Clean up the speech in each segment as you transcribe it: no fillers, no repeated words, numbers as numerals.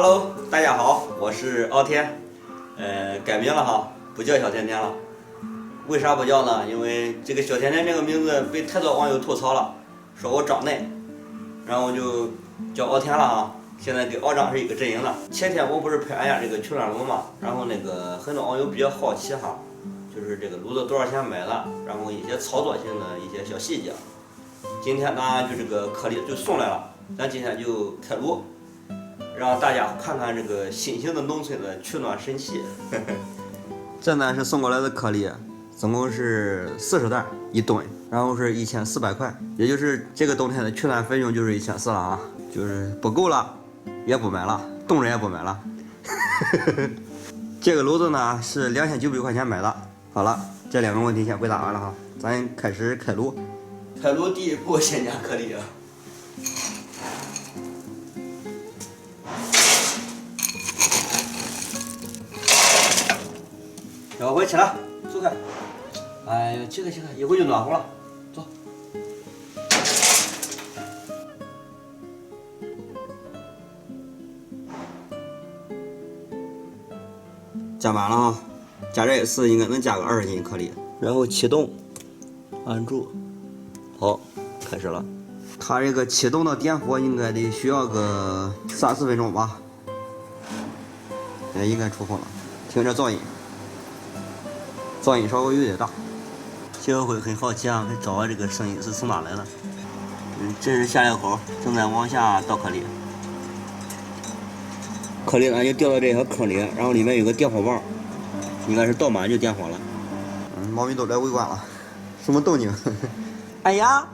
Hello， 大家好，我是傲天，改名了哈，不叫小甜甜了。为啥不叫呢？因为这个小甜甜这个名字被太多网友吐槽了，说我长嫩，然后就叫傲天了啊。现在跟傲长是一个阵营了。前天我不是拍俺家这个取暖炉嘛，然后那个很多网友比较好奇哈，就是这个炉子多少钱买的，然后一些操作性的一些小细节。今天呢，就这个颗粒就送来了，咱今天就开炉，让大家看看这个新型的农村的取暖神器。这呢是送过来的颗粒，总共是40袋1吨，然后是1400块，也就是这个冬天的取暖费用就是1400了啊，就是不够了也不买了，冻着也不买了。这个炉子呢是2900块钱买的。好了，这2个问题先回答完了哈，咱开始开炉。开炉第一步先加颗粒啊。小辉起来，走开。哎呦，起开，一会就暖和了。走。加满了啊，加这一次应该能加个20斤颗粒。然后启动，按住，好，开始了。它这个启动到点火应该得需要个3-4分钟吧。应该出火了，听着噪音。噪音稍微有点大，小辉很好奇啊，会找这个声音是从哪来的。这是下料口，正在往下倒颗粒。颗粒呢就掉到这条坑里，然后里面有个点火棒，应该是倒满就点火了。猫咪都来围观了，什么动静？哎呀，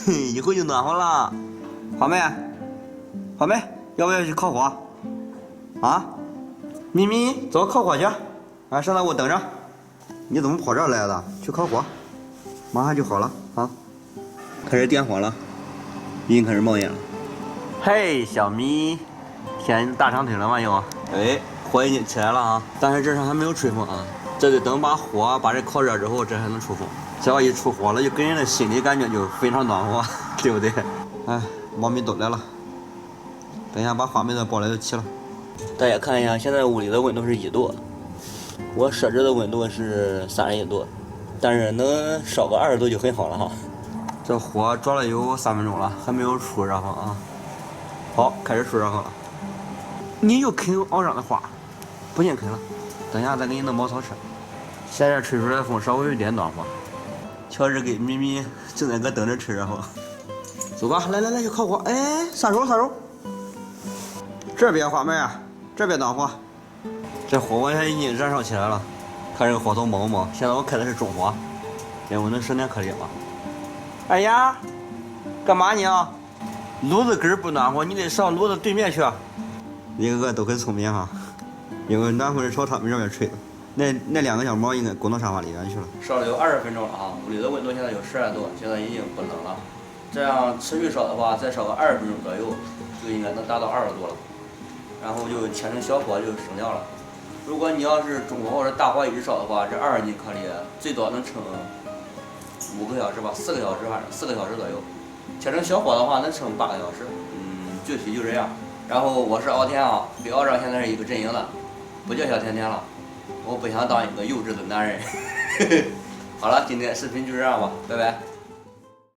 一会就暖和了。花妹，要不要去烤火？啊？咪咪，走烤火去，上那屋等着。你怎么跑这儿来了？去烤火，马上就好了啊！开始点火了，已经开始冒烟了。嘿，小咪，舔大长腿了吗又？哎，火已经起来了啊，但是这上还没有吹风啊，这得等把这烤热之后，这才能出风。只要一出火了，就给人的心理感觉就非常暖和，对不对？哎，猫咪都来了，等一下把花妹的抱来就齐了。大家看一下，现在屋里的温度是1度。我设置的温度是31度，但是能烧个20度就很好了哈。这火着了有3分钟了，还没有出热风啊。好，开始出热风了。你又啃傲长的花，不行啃了，等一下再给你弄茅草吃。现在吹出来的风稍微有点暖和。乔治跟咪咪正在搁等着吃热风。走吧，来去烤火。哎，撒手。这边花妹啊，这边暖和。这火完全已经燃烧起来了，看这个火头猛不猛？现在我开的是中火，这我能省点颗粒吧？哎呀，干嘛你啊？炉子根不暖和，你得上炉子对面去。一个个都很聪明哈，因为暖风是朝他们这边吹的。那2个小猫应该滚到沙发里面去了。烧了有20分钟了啊，屋里的温度现在有12度，现在已经不冷了。这样持续烧的话，再烧个20分钟左右，就应该能达到20度了。然后就切成小火就省掉了。如果你要是中火或者大火一直烧的话，这20斤颗粒最多能撑5个小时吧，4个小时反正4个小时左右。切成小火的话能撑8个小时。具体就这样。然后我是傲天啊，跟傲长现在是一个阵营了，不叫小甜甜了。我不想当一个幼稚的男人。好了，今天视频就这样吧，拜拜。